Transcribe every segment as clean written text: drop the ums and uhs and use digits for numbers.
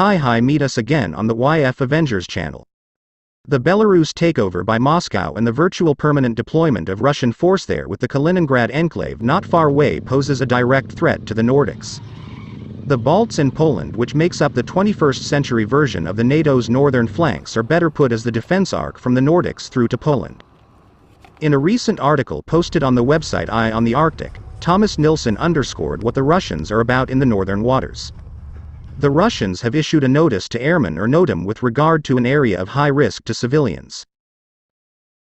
Hi, meet us again on the YF Avengers channel. The Belarus takeover by Moscow and the virtual permanent deployment of Russian force there with the Kaliningrad enclave not far away poses a direct threat to the Nordics. The Balts and Poland, which makes up the 21st century version of the NATO's northern flanks, are better put as the defense arc from the Nordics through to Poland. In a recent article posted on the website Eye on the Arctic, Thomas Nilsson underscored what the Russians are about in the northern waters. The Russians have issued a notice to Airmen or NOTAM with regard to an area of high risk to civilians.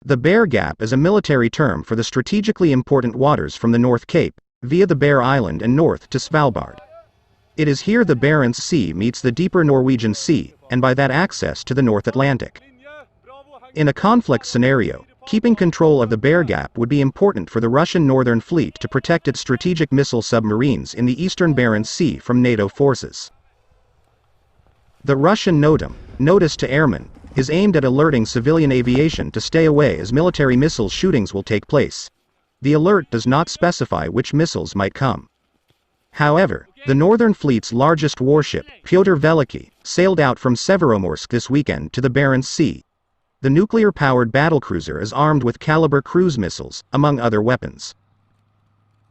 The Bear Gap is a military term for the strategically important waters from the North Cape, via the Bear Island and north to Svalbard. It is here the Barents Sea meets the deeper Norwegian Sea, and by that access to the North Atlantic. In a conflict scenario, keeping control of the Bear Gap would be important for the Russian Northern Fleet to protect its strategic missile submarines in the eastern Barents Sea from NATO forces. The Russian NOTAM, Notice to Airmen, is aimed at alerting civilian aviation to stay away as military missile shootings will take place. The alert does not specify which missiles might come. However, the Northern Fleet's largest warship, Pyotr Velikiy, sailed out from Severomorsk this weekend to the Barents Sea. The nuclear-powered battlecruiser is armed with Kalibr cruise missiles, among other weapons.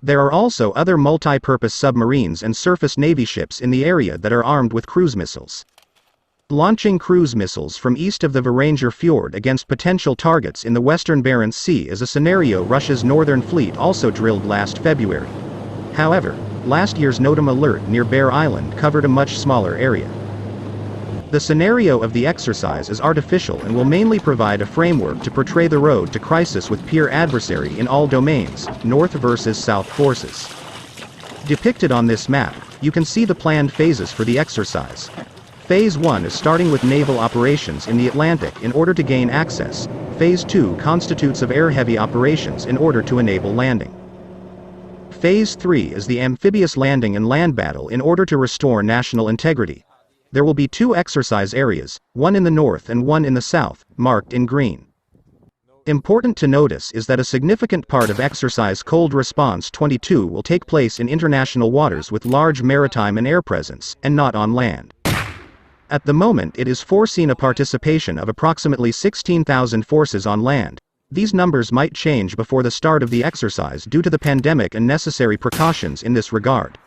There are also other multi-purpose submarines and surface navy ships in the area that are armed with cruise missiles. Launching cruise missiles from east of the Varangel Fjord against potential targets in the western Barents Sea is a scenario Russia's Northern Fleet also drilled last February. However, last year's NOTAM alert near Bear Island covered a much smaller area. The scenario of the exercise is artificial and will mainly provide a framework to portray the road to crisis with peer adversary in all domains, North versus South forces. Depicted on this map, you can see the planned phases for the exercise. Phase 1 is starting with naval operations in the Atlantic in order to gain access. Phase 2 constitutes of air-heavy operations in order to enable landing. Phase 3 is the amphibious landing and land battle in order to restore national integrity. There will be two exercise areas, one in the north and one in the south, marked in green. Important to notice is that a significant part of Exercise Cold Response 22 will take place in international waters with large maritime and air presence, and not on land. At the moment it is foreseen a participation of approximately 16,000 forces on land. These numbers might change before the start of the exercise due to the pandemic and necessary precautions in this regard.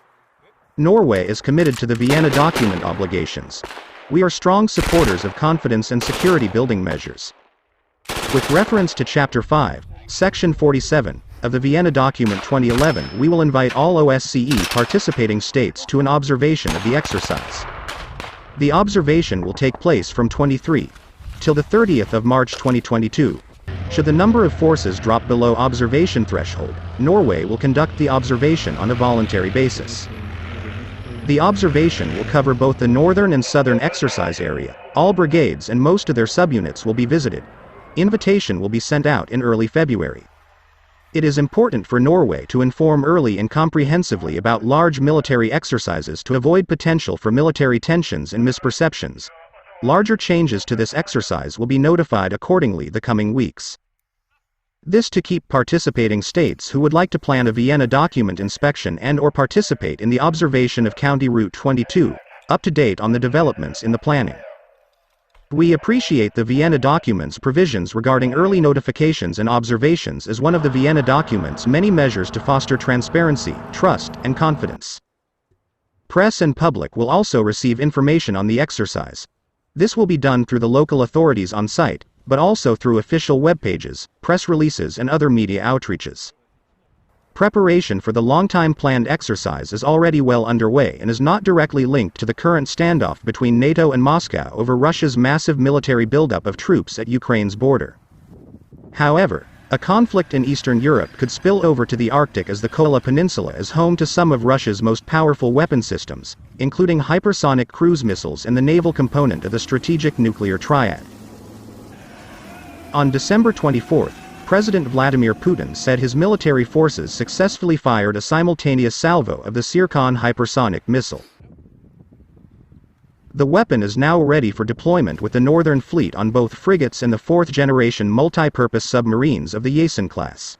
Norway is committed to the Vienna document obligations. We are strong supporters of confidence and security building measures. With reference to Chapter 5, Section 47, of the Vienna Document 2011, we will invite all OSCE participating states to an observation of the exercise. The observation will take place from 23 till the 30th of March 2022. Should the number of forces drop below observation threshold, Norway will conduct the observation on a voluntary basis. The observation will cover both the northern and southern exercise area. All brigades and most of their subunits will be visited. Invitation will be sent out in early February. It is important for Norway to inform early and comprehensively about large military exercises to avoid potential for military tensions and misperceptions. Larger changes to this exercise will be notified accordingly the coming weeks. This to keep participating states who would like to plan a Vienna document inspection and/or participate in the observation of County Route 22, up to date on the developments in the planning. We appreciate the Vienna document's provisions regarding early notifications and observations as one of the Vienna document's many measures to foster transparency, trust, and confidence. Press and public will also receive information on the exercise. This will be done through the local authorities on site, but also through official web pages, press releases and other media outreaches. Preparation for the long-time planned exercise is already well underway and is not directly linked to the current standoff between NATO and Moscow over Russia's massive military buildup of troops at Ukraine's border. However, a conflict in Eastern Europe could spill over to the Arctic as the Kola Peninsula is home to some of Russia's most powerful weapon systems, including hypersonic cruise missiles and the naval component of the strategic nuclear triad. On December 24, President Vladimir Putin said his military forces successfully fired a simultaneous salvo of the Zircon hypersonic missile. The weapon is now ready for deployment with the Northern Fleet on both frigates and the fourth-generation multi-purpose submarines of the Yasen class.